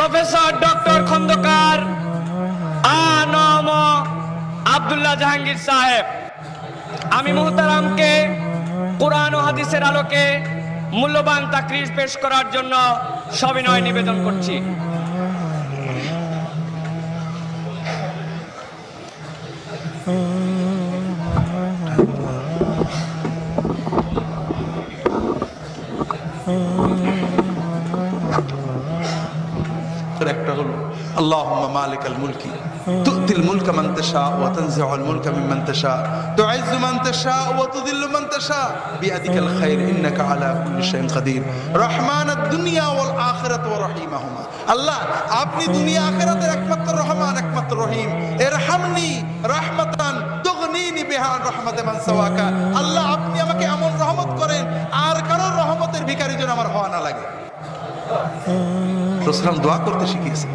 Professor doctor Khandakar আনম আব্দুল্লাহ জাহাঙ্গীর সাহেব, আমি মুহতারামকে কোরআন ও হাদিসের আলোকে মূল্যবান তাকরির পেশ করার জন্য সবিনয় নিবেদন করছি। একটা হলো আল্লাহুম্মা মালিকাল মুলকি তুতিল মুলকা মান তাশা ওয়া তানজিউল মুলকা মিম্মান তাশা তুইজ্জু মান তাশা ওয়া তুযিল্লু মান তাশা বিয়াদিকাল খায়র ইন্নাকা আলা কুল্লি শাইইন কাদির রহমানাদ দুনিয়া ওয়াল আখিরাত ওয়া রহিমাহুমা। আল্লাহ, আপনি দুনিয়া আখিরাতের একমাত্র রহমান, একমাত্র রহিম। ইরহামনি রাহমাতান তুগনিনি বিহা রাহমাতে মান সাওয়াকা। আল্লাহ, আপনি আমাকে এমন রহমত করেন আর কারোর রহমতের ভিখারি যেন আমার হওয়া না লাগে। রাসূলুল্লাহ দোয়া করতে শিখিয়েছে।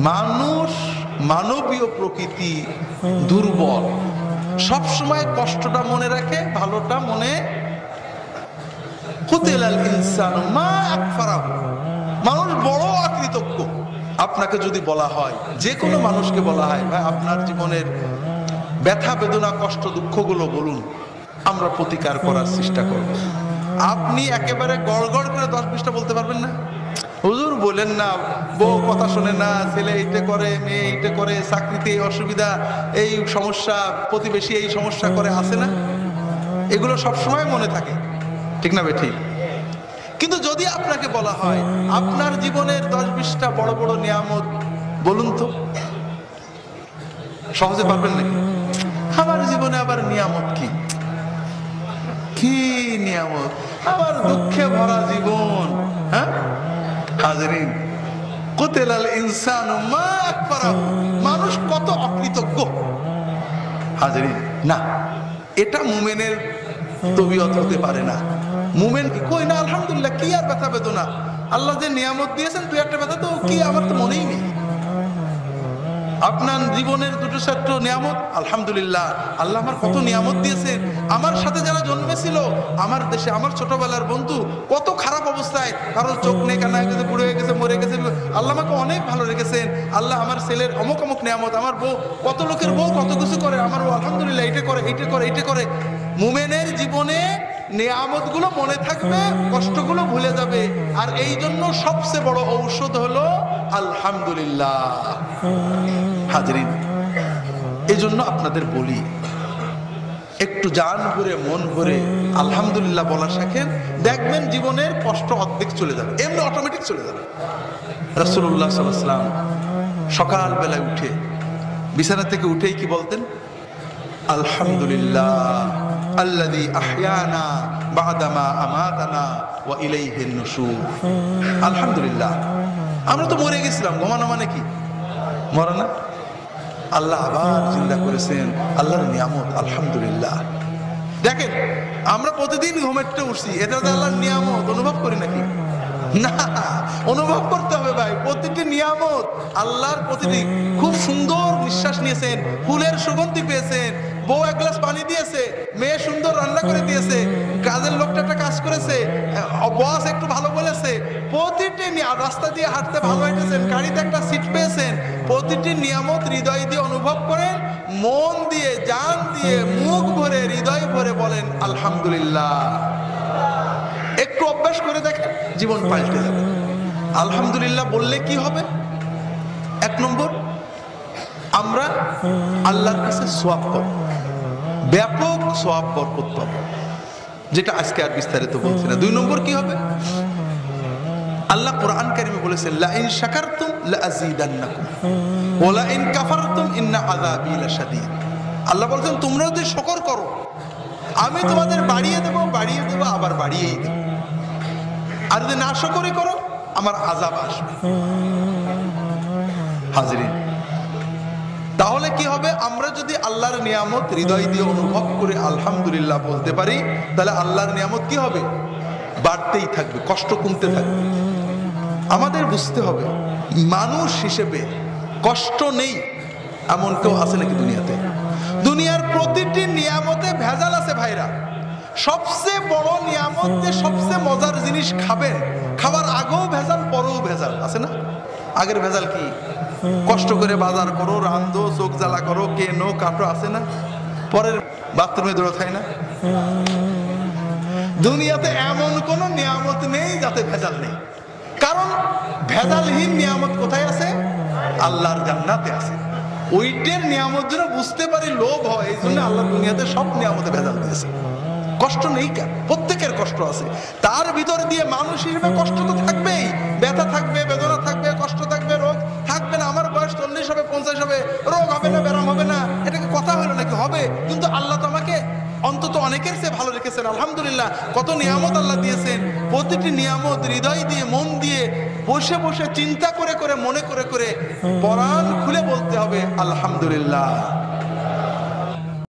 মানুষ মানবীয় প্রকৃতি দুর্বল, সব সময় কষ্টটা মনে রাখে, ভালোটা মনে। কুতিলাল ইনসানু মা আকফারাহু। মানুষ বড় অকৃতজ্ঞ। আপনাকে যদি বলা হয়, যে কোনো মানুষকে বলা হয়, ভাই আপনার জীবনের ব্যথা বেদনা কষ্ট দুঃখগুলো বলুন, আমরা প্রতিকার করার চেষ্টা করব। আপনি একেবারে গড়গড় করে 10-20টা বলতে পারবেন না। হুজুর বলেন না, বউ কথা শোনে না, ছেলে এইটা করে, মেয়ে এইটা করে, চাকরিতে এই অসুবিধা, এই সমস্যা, প্রতিবেশী এই সমস্যা করে, আসে না? এগুলো সবসময় মনে থাকে, ঠিক না বে ঠিক? কিন্তু যদি আপনাকে বলা হয় আপনার জীবনের 10-20টা বড় বড় নিয়ামত বলুন তো, সহজে পারবেন নাকি? আমার জীবনে আবার নিয়ামত কি? কি নিয়ামত? আমার দুঃখে ভরা জীবন। হ্যাঁ হাজরিন, কুতিলাল ইনসানু মা আকফারাহু। মানুষ কত অকৃতজ্ঞ হাজরিন। না, এটা মুমিনের তবিয়ত হতে পারে না। মুমিন কই না আলহামদুলিল্লাহ, কি আর ব্যথা বেদনা, আল্লাহ যে নিয়ামত দিয়েছেন, তুই একটা ব্যথা তো কি, আমার তো মনেই নেই। আপনার জীবনের দুটো ছাত্র নিয়ামত, আলহামদুলিল্লাহ, আল্লাহ আমার কত নিয়ামত দিয়েছেন। আমার সাথে যারা জন্মেছিল আমার দেশে, আমার ছোটবেলার বন্ধু, কত খারাপ অবস্থায়, কারোর চোখ নেই, কান্না হয়ে গেছে, বুড়ো হয়ে গেছে, মরে গেছে, আল্লাহ আমাকে অনেক ভালো রেখেছেন। আল্লাহ আমার ছেলের অমুক অমুক নিয়ামত, আমার বউ, কত লোকের বউ কত কিছু করে, আমার বউ আলহামদুলিল্লাহ এটা করে, এইটা করে, এইটা করে। মুমিনের জীবনে নিয়ামত গুলো মনে থাকবে, কষ্টগুলো ভুলে যাবে। আর এই জন্য সবচেয়ে বড় ঔষধ হলো আলহামদুলিল্লাহ। হাজরিন, এই জন্য আপনাদের বলি, একটু জান ভরে মন ভরে আলহামদুলিল্লাহ বলা শেখেন, দেখবেন জীবনের কষ্ট অর্ধেক চলে যাবে, এমনি অটোমেটিক চলে যাবে। রাসূলুল্লাহ সাল্লাল্লাহু আলাইহি ওয়াসাল্লাম সকাল বেলায় উঠে বিছানা থেকে উঠেই কি বলতেন? আলহামদুলিল্লাহ আল্লাযী আহয়ানা বা'দামা আমাতানা ওয়া ইলাইহিন নুশুর। আলহামদুলিল্লাহ, আমরা তো মরে গেছিলাম, ঘুমানো মানে কি? মরা না? আল্লাহ আবার জিন্দা করেছেন, আল্লাহর নিয়ামত, আলহামদুলিল্লাহ। দেখেন, আমরা প্রতিদিন ঘুমেরটা উঠছি, এটা তো আল্লাহর নিয়ামত, অনুভব করি নাকি? না, অনুভব করতে হবে ভাই, প্রতিটি নিয়ামত আল্লাহর। প্রতিটি খুব সুন্দর নিঃশ্বাস নিয়েছেন, ফুলের সুগন্ধি পেয়েছেন, বউ এক গ্লাস পানি দিয়েছে, মেয়ে সুন্দর রান্না করে দিয়েছে, কাজের লোকটা একটা কাজ করেছে, বস একটু ভালো বলেছে, প্রতিটি রাস্তা দিয়ে হাঁটতে ভালো হেঁটেছেন, গাড়িতে একটা সিট পেয়েছেন। প্রতিটি নিয়ামত হৃদয় দিয়ে অনুভব করেন, মন দিয়ে, জান দিয়ে, মুখ ভরে, হৃদয় ভরে বলেন আলহামদুলিল্লাহ। একটু অভ্যাস করে দেখেন, জীবন পাল্টে যাবে। আলহামদুলিল্লাহ বললে কি হবে? 1 নম্বর, আমরা আল্লাহর কাছে সওয়াব পাবো, ব্যাপক সওয়াব বরকত পাবো, যেটা আজকে আর বিস্তারিত বলছি না। 2 নম্বর কি হবে? আল্লাহ কোরআন কারিমে বলেছেন, লা ইন শাকারতুম লা আযীদান্নাকুম ওয়া লা ইন কাফারতুম ইন্না আযাবি লাশাদীদ। আল্লাহ বলেছেন, তোমরা যদি শুকর করো আমি তোমাদের বাড়িয়ে দেব, আবার বাড়িয়েই দেব। আর যদি নাশকরি করো আমার আযাব আসবে। হাজরিন, তাহলে কি হবে? আমরা যদি আল্লাহর নিয়ামত হৃদয় দিয়ে অনুভব করে আলহামদুলিল্লাহ বলতে পারি, তাহলে আল্লাহর নিয়ামত কি হবে? বাড়তেই থাকবে, কষ্ট কমতে থাকবে। আমাদের বুঝতে হবে, মানুষ হিসেবে কষ্ট নেই এমন কেউ আছে নাকি দুনিয়াতে? দুনিয়ার প্রতিটি নিয়ামতে ভেজাল আছে ভাইরা। সবচেয়ে বড় নিয়ামত যে সবচেয়ে মজার জিনিস খাবেন, খাবার আগেও ভেজাল পরেও ভেজাল আছে না? আগের ভেজাল কি? কষ্ট করে বাজার করো, রান্ধো, চোখ জ্বালা করো, কেনো, কাটো, আছে না? পরের বাথরুমে দৌড়ে থাকে না? দুনিয়াতে এমন কোন নিয়ামত নেই যাতে ভেজাল নেই, কারণ ভেজালহীন নিয়ামত কোথায় আছে? আল্লাহর জান্নাতে আছে। ওইটার নিয়ামত যেন বুঝতে পারি লোভ হয়, এই জন্য আল্লাহ দুনিয়াতে সব নিয়ামতে ভেজাল দিয়েছে। কষ্ট নেই কেন? প্রত্যেকের কষ্ট আছে। তার ভিতর দিয়ে মানুষ হিসেবে কষ্ট তো থাকবেই, ব্যথা থাকবে, বেদনা থাকবে, কষ্ট থাকবে, রোগ থাকবে না। আমার বয়স 40 হবে, 50 হবে, রোগ হবে না, ব্যারাম হবে না, এটাকে কথা হলো নাকি? হবে। কিন্তু আল্লাহ তো আমাকে অন্তত অনেকের চেয়ে ভালো রেখেছেন, আলহামদুলিল্লাহ। কত নিয়ামত আল্লাহ দিয়েছেন, প্রতিটি নিয়ামত হৃদয় দিয়ে, মন দিয়ে, বসে বসে চিন্তা করে করে, মনে করে করে, পরাণ খুলে বলতে হবে আলহামদুলিল্লাহ।